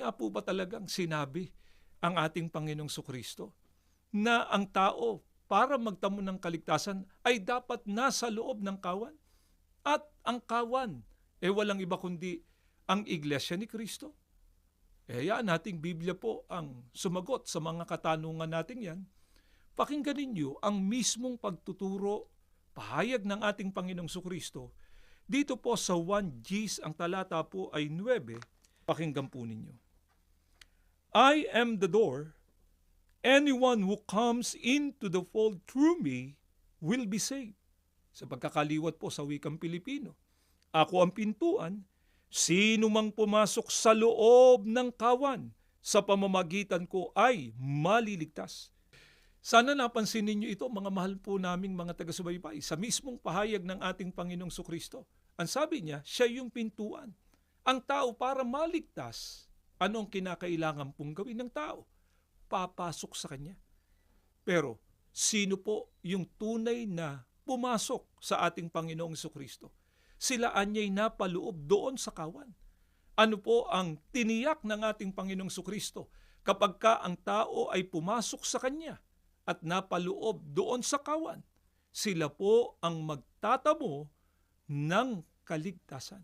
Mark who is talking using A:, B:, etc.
A: nga po ba talagang sinabi ang ating Panginoong Sukristo na ang tao para magtamo ng kaligtasan ay dapat nasa loob ng kawan? At ang kawan, walang iba kundi ang Iglesia ni Kristo. Yan, ating Biblia po ang sumagot sa mga katanungan natin yan. Pakinggan ninyo ang mismong pagtuturo, pahayag ng ating Panginoong Sukristo. Dito po sa 1 Gs, ang talata po ay 9, pakinggan po ninyo. I am the door. Anyone who comes into the fold through me will be saved. Sa pagkakaliwat po sa wikang Pilipino, ako ang pintuan, sino mang pumasok sa loob ng kawan sa pamamagitan ko ay maliligtas. Sana napansin ninyo ito, mga mahal po naming mga taga-subaybay, sa mismong pahayag ng ating Panginoong Sukristo. Ang sabi niya, siya yung pintuan. Ang tao para maligtas, ano ang kinakailangan pong gawin ng tao? Papasok sa kanya. Pero sino po yung tunay na pumasok sa ating Panginoong Sukristo? Sila anya'y napaloob doon sa kawan. Ano po ang tiniyak ng ating Panginoong Sukristo kapag ka ang tao ay pumasok sa kanya at napaloob doon sa kawan? Sila po ang magtatamo ng kaligtasan.